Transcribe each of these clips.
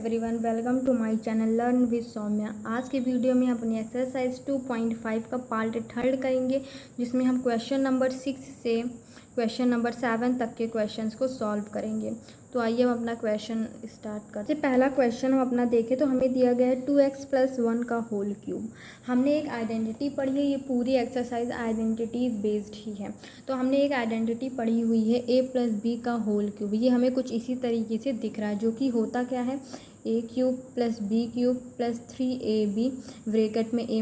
Everyone, welcome to my channel learn with Saumya. आज के video में अपनी एक्सरसाइज 2.5 का पार्ट 3 करेंगे, जिसमें हम क्वेश्चन नंबर 6 से क्वेश्चन नंबर 7 तक के क्वेश्चंस को सॉल्व करेंगे। तो आइए हम अपना क्वेश्चन स्टार्ट करते हैं। पहला क्वेश्चन हम अपना देखें तो हमें दिया गया है 2x + 1 का होल क्यूब। हमने एक आइडेंटिटी पढ़ी है, ये पूरी एक्सरसाइज आइडेंटिटी बेस्ड ही है। तो हमने एक आइडेंटिटी पढ़ी हुई है a + b का होल क्यूब। ये हमें कुछ इसी तरीके से दिख रहा है, जो कि होता क्या है, a³ + b³ + 3ab ब्रैकेट में a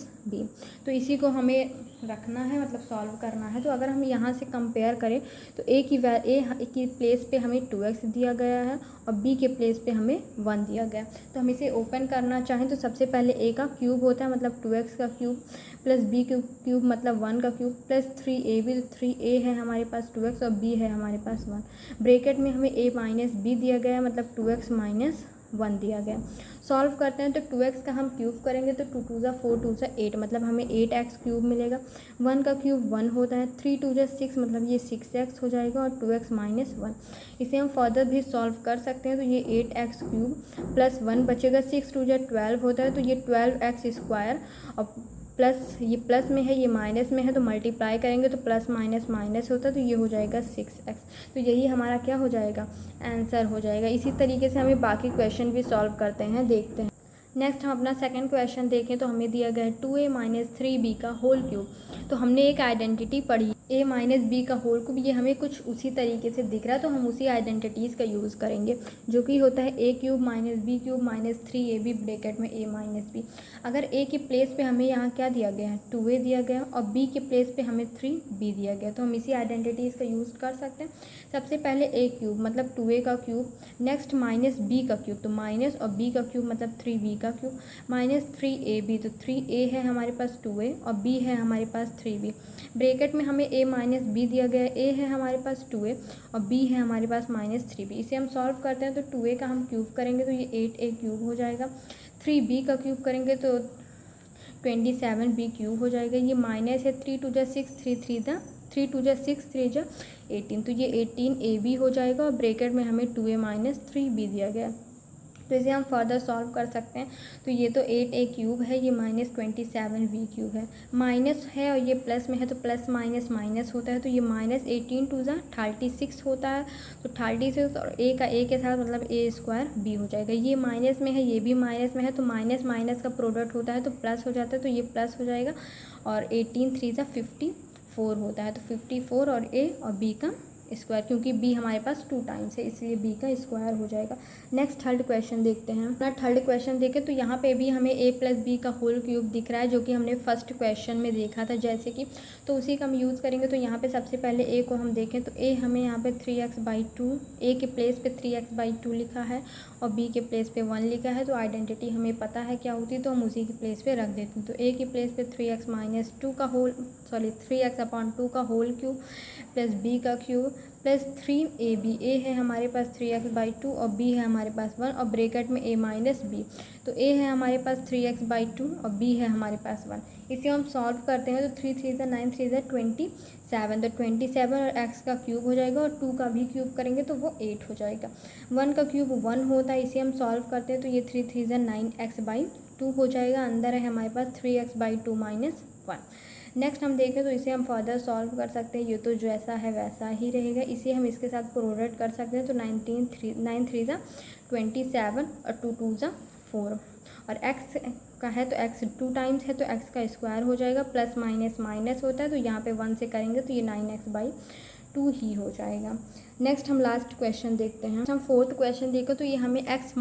- b। तो इसी को हमें रखना है, मतलब सॉल्व करना है। तो अगर हम यहाँ से कंपेयर करें तो a की प्लेस पे हमें 2x दिया गया है और b के प्लेस पे हमें 1 दिया गया है। तो हम इसे ओपन करना चाहें तो सबसे पहले a का क्यूब होता है, मतलब 2x का क्यूब, + b क्यूब मतलब 1 का क्यूब, + 3ab। तो 3a है हमारे पास 2x और b है हमारे पास 1। ब्रैकेट में हमें a - b दिया गया है, मतलब 2x - 1 दिया गया। सॉल्व करते हैं तो 2x का हम क्यूब करेंगे तो 2 × 2 = 4, 2 × 8, मतलब हमें 8x³ मिलेगा। 1 का क्यूब 1 होता है, 3 × 2 = 6, मतलब ये 6x हो जाएगा और 2x - 1। इसे हम फर्दर भी सॉल्व कर सकते हैं तो ये 8x³ + 1 बचेगा, 6 × 2 = 12 होता है, तो ये 12x² और प्लस ये प्लस में है, ये माइनस में है, तो मल्टीप्लाई करेंगे तो प्लस माइनस माइनस होता है, तो ये हो जाएगा 6x। तो यही हमारा क्या हो जाएगा, आंसर हो जाएगा। इसी तरीके से हमें बाकी क्वेश्चन भी सॉल्व करते हैं, देखते हैं। नेक्स्ट हम अपना सेकंड क्वेश्चन देखें तो हमें दिया गया है 2a - 3b का होल क्यूब। तो हमने एक आइडेंटिटी पढ़ी a - b का होल क्यूब, ये हमें कुछ उसी तरीके से दिख रहा है, तो हम उसी आइडेंटिटीज़ का यूज़ करेंगे, जो कि होता है a³ - b³ - 3ab ब्रैकेट में a - b। अगर a की प्लेस पे हमें यहाँ क्या दिया गया है, 2a दिया गया, और b के प्लेस पे हमें 3b दिया गया, तो हम इसी आइडेंटिटीज़ का यूज़ कर सकते हैं। सबसे पहले a³ मतलब 2a का क्यूब, नेक्स्ट -b का क्यूब, तो माइनस, और b का क्यूब मतलब 3b का क्यूब, -3ab, तो 3a है हमारे पास 2a और b है हमारे पास 3b। ब्रैकेट में हमें a - b दिया गया है, a है हमारे पास 2a और b है हमारे पास -3b। इसे हम सॉल्व करते हैं तो 2a का हम क्यूब करेंगे तो ये 8a³ हो जाएगा, 3b का क्यूब करेंगे तो 27b³ हो जाएगा। ये माइनस है, 3 × 2 = 6, 3 × 2 = 6, 3 × 18, तो ये 18ab हो जाएगा और ब्रैकेट में हमें 2a - 3b दिया गया है। तो इसे हम फर्दर सॉल्व कर सकते हैं। तो ये तो 8a³ है, ये -27b³ है, माइनस है और ये प्लस में है, तो प्लस माइनस माइनस होता है, तो ये -18 × 2 = 36 होता है, तो 36 और a के साथ मतलब a² हो जाएगा। ये माइनस में है, ये भी माइनस में है, तो माइनस माइनस का प्रोडक्ट होता है तो प्लस हो जाता है, तो ये प्लस हो जाएगा। और 18 × 3 = 54 होता है, तो 54 और a और b का स्क्वायर, क्योंकि b हमारे पास 2 टाइम्स है इसलिए b का स्क्वायर हो जाएगा। नेक्स्ट थर्ड क्वेश्चन देखते हैं। अपना थर्ड क्वेश्चन देखें तो यहाँ पे भी हमें a + b का होल क्यूब दिख रहा है, जो कि हमने फर्स्ट क्वेश्चन में देखा था जैसे कि, तो उसी का हम यूज़ करेंगे। तो यहाँ पे सबसे पहले a को हम देखें तो a हमें यहाँ पे 3x/2, a के प्लेस पे 3x/2 लिखा है और b के प्लेस पे 1 लिखा है, तो आइडेंटिटी हमें पता है क्या होती है, तो हम उसी के प्लेस पे रख देते हैं। तो a के प्लेस पे 3x/2 का होल 3x/2 का होल क्यूब + b का क्यूब + 3ab। a है हमारे पास 3x/2 और b है हमारे पास 1 और ब्रैकेट में a - b। तो a है हमारे पास 3x/2 और b है हमारे पास 1। इसे हम सॉल्व करते हैं तो 3 × 3 = 9, 3 × 27, तो 27 और x का क्यूब हो जाएगा और 2 का भी क्यूब करेंगे तो वो 8 हो जाएगा। 1 का क्यूब 1 होता है, इसे हम सॉल्व करते हैं तो ये 3 × 3 = 9x/2 हो जाएगा। अंदर है हमारे पास 3x/2 - 1। नेक्स्ट हम देखें तो इसे हम फर्दर सॉल्व कर सकते हैं, ये तो जैसा है वैसा ही रहेगा। इसे हम इसके साथ प्रोडक्ट कर सकते हैं तो 9 × 3 = 27 और 2 × 2 = 4, और x का है तो x 2 टाइम्स है तो x का स्क्वायर हो जाएगा, प्लस माइनस माइनस होता है, तो यहाँ पे 1 से करेंगे तो ये 9x/2 ही हो जाएगा। नेक्स्ट हम लास्ट क्वेश्चन देखते हैं। हम फोर्थ क्वेश्चन देखें तो ये हमें x -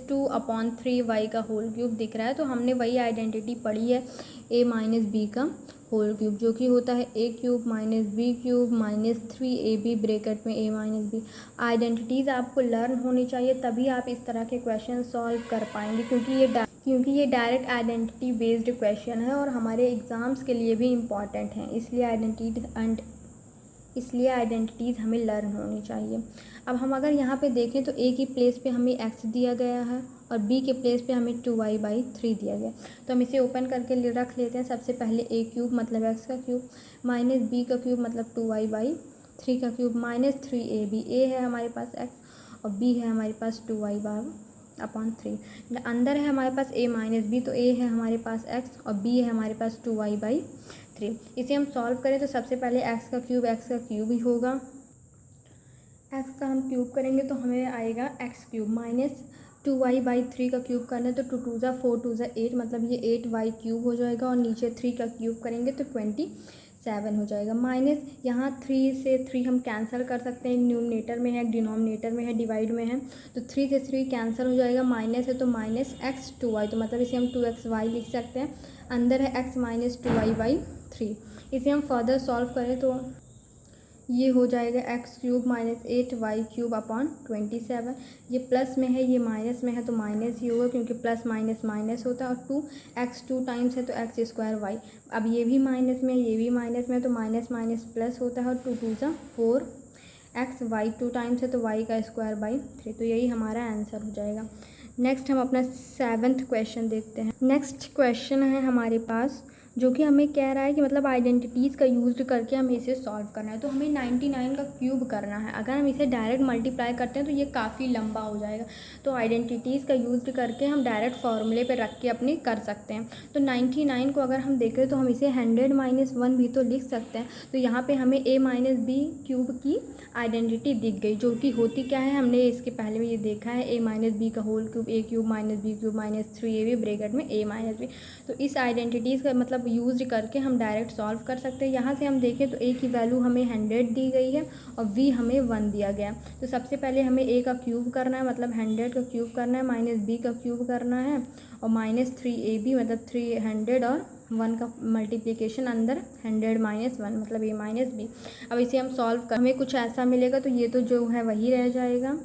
2/3y का होल क्यूब दिख रहा है, तो हमने वही आइडेंटिटी पढ़ी है a - b का होल क्यूब, जो कि होता है a³ - b³ - 3ab ब्रैकेट में a - b। आइडेंटिटीज़ आपको लर्न होनी चाहिए, तभी आप इस तरह के क्वेश्चन सॉल्व कर पाएंगे, क्योंकि ये डायरेक्ट आइडेंटिटी बेस्ड क्वेश्चन है और हमारे एग्ज़ाम्स के लिए भी इम्पॉर्टेंट हैं, इसलिए आइडेंटिटीज़ हमें लर्न होनी चाहिए। अब हम अगर यहाँ पे देखें तो a की प्लेस पे हमें x दिया गया है और b के प्लेस पे हमें 2y/3 दिया गया, तो हम इसे ओपन करके रख लेते हैं। सबसे पहले a³ मतलब x का क्यूब, -b का क्यूब मतलब 2y/3 का क्यूब, -3ab। a है हमारे पास x और b है हमारे पास 2y/3 अपॉन 3। अंदर है हमारे पास a माइनस बी, तो a है हमारे पास x और b है हमारे पास 2y/3। इसे हम सॉल्व करें तो सबसे पहले x का क्यूब ही होगा। x का हम क्यूब करेंगे तो हमें आएगा x क्यूब माइनस 2y/3 का क्यूब करना है तो 2 2 ज़ा 4 2 ज़ा 8, मतलब ये 8y क्यूब हो जाएगा और नीचे 3 का क्यूब करेंगे तो 27 हो जाएगा। माइनस यहाँ 3 से 3 हम कैंसिल कर सकते हैं, न्यूमरेटर में है, डिनोमिनेटर में है, डिवाइड में है, तो 3 से 3 कैंसिल हो जाएगा। माइनस है तो माइनस x 2y, तो मतलब इसे हम 2xy लिख सकते हैं। अंदर है x माइनस 2y/3। इसे हम फर्दर सॉल्व करें तो ये हो जाएगा x cube minus 8y cube upon 27। ये प्लस में है, ये माइनस में है, तो माइनस ही होगा क्योंकि प्लस माइनस माइनस होता है। और 2x 2 टाइम्स है तो x स्क्वायर y। अब ये भी माइनस में है, ये भी माइनस में है, तो माइनस माइनस प्लस होता है और 2 2 ज़ा 4 x y 2 टाइम्स है तो y का स्क्वायर/3। तो यही हमारा आंसर हो जाएगा। नेक्स्ट हम अपना 7th क्वेश्चन देखते हैं। नेक्स्ट क्वेश्चन है हमारे पास जो कि हमें कह रहा है कि मतलब आइडेंटिटीज़ का यूज़ करके हमें इसे सॉल्व करना है। तो हमें 99 का क्यूब करना है। अगर हम इसे डायरेक्ट मल्टीप्लाई करते हैं तो ये काफ़ी लंबा हो जाएगा, तो आइडेंटिटीज़ का यूज़ करके हम डायरेक्ट फार्मूले पे रख के अपने कर सकते हैं। तो 99 को अगर हम देखें तो हम इसे 100 माइनस 1 भी तो लिख सकते हैं। तो यहाँ पर हमें a माइनस बी क्यूब की आइडेंटिटी दिख गई, जो कि होती क्या है, हमने इसके पहले में ये देखा है, a माइनस बी का whole cube, a cube minus B cube minus 3ab bracket में a माइनस बी। तो इस आइडेंटिटीज़ का मतलब यूज़ करके हम डायरेक्ट सॉल्व कर सकते हैं। यहाँ से हम देखें तो a की वैल्यू हमें 100 दी गई है और v हमें 1 दिया गया है। तो सबसे पहले हमें a का क्यूब करना है, मतलब 100 का क्यूब करना है, माइनस b का क्यूब करना है और माइनस 3ab मतलब 300 और 1 का मल्टीप्लिकेशन अंदर 100 माइनस 1 मतलब a माइनस b। अब इसे हम सॉल्व कर हमें कुछ ऐसा मिलेगा, तो ये तो जो है वही रह जाएगा।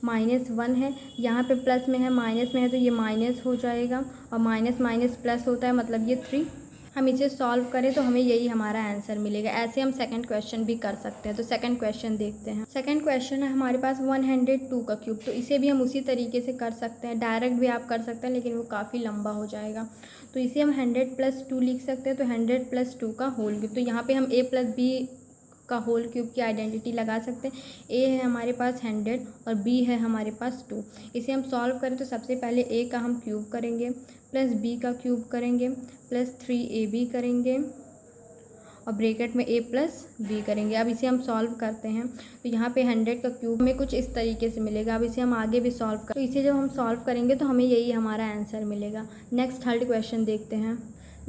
-1 है, यहाँ पे प्लस में है, माइनस में है, तो ये माइनस हो जाएगा और माइनस माइनस प्लस होता है मतलब ये 3। हम इसे सॉल्व करें तो हमें यही हमारा आंसर मिलेगा। ऐसे हम सेकंड क्वेश्चन भी कर सकते हैं। तो सेकंड क्वेश्चन देखते हैं। सेकंड क्वेश्चन है हमारे पास 102 का क्यूब। तो इसे भी हम उसी तरीके से कर सकते हैं, डायरेक्ट भी आप कर सकते हैं, लेकिन वो काफ़ी लंबा हो जाएगा। तो इसे हम 100 + 2 लिख सकते हैं, तो 100 + 2 का होल क्यूब। तो यहाँ पर हम a + b का होल क्यूब की आइडेंटिटी लगा सकते हैं। a है हमारे पास 100 और b है हमारे पास 2। इसे हम सॉल्व करें तो सबसे पहले a का हम क्यूब करेंगे, प्लस b का क्यूब करेंगे, प्लस 3ab करेंगे और ब्रैकेट में a प्लस b करेंगे। अब इसे हम सॉल्व करते हैं तो यहाँ पे 100 का क्यूब हमें कुछ इस तरीके से मिलेगा। अब इसे हम आगे भी सॉल्व कर, तो इसे जब हम सॉल्व करेंगे तो हमें यही हमारा आंसर मिलेगा। नेक्स्ट थर्ड क्वेश्चन देखते हैं।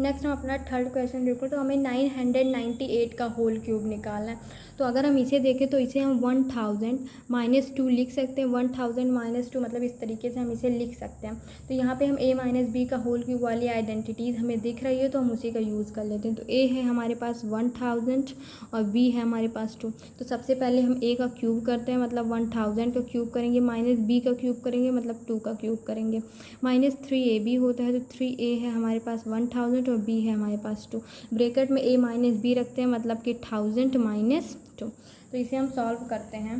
नेक्स्ट हम अपना थर्ड क्वेश्चन देखो, तो हमें 998 का होल क्यूब निकालना है। तो अगर हम इसे देखें तो इसे हम 1000 माइनस 2 लिख सकते हैं। 1000 माइनस 2 मतलब इस तरीके से हम इसे लिख सकते हैं। तो यहाँ पे हम a माइनस बी का होल क्यूब वाली आइडेंटिटीज़ हमें दिख रही है, तो हम उसी का यूज़ कर लेते हैं। तो a है हमारे पास 1000 और b है हमारे पास 2। तो सबसे पहले हम a का क्यूब करते हैं, मतलब 1000 का क्यूब करेंगे, माइनस b का क्यूब करेंगे मतलब 2 का क्यूब करेंगे। माइनस 3ab होता है, तो 3a है हमारे पास 1000 और b है हमारे पास 2। ब्रैकेट में a माइनस b रखते हैं, मतलब कि 1000 माइनस 2। तो इसे हम सॉल्व करते हैं।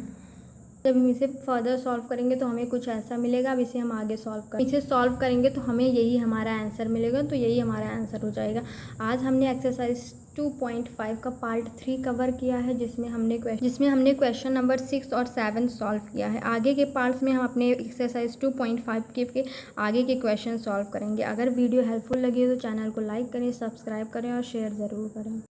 जब हम इसे फर्दर सॉल्व करेंगे तो हमें कुछ ऐसा मिलेगा। अब इसे हम आगे सॉल्व करें, इसे सॉल्व करेंगे तो हमें यही हमारा आंसर मिलेगा। तो यही हमारा आंसर हो जाएगा। आज हमने एक्सरसाइज 2.5 का पार्ट 3 कवर किया है, जिसमें हमने क्वेश्चन नंबर 6 और 7 सॉल्व किया है। आगे के पार्ट्स में हम अपने एक्सरसाइज 2.5 के आगे के क्वेश्चन सॉल्व करेंगे। अगर वीडियो हेल्पफुल लगी तो चैनल को लाइक करें, सब्सक्राइब करें और शेयर ज़रूर करें।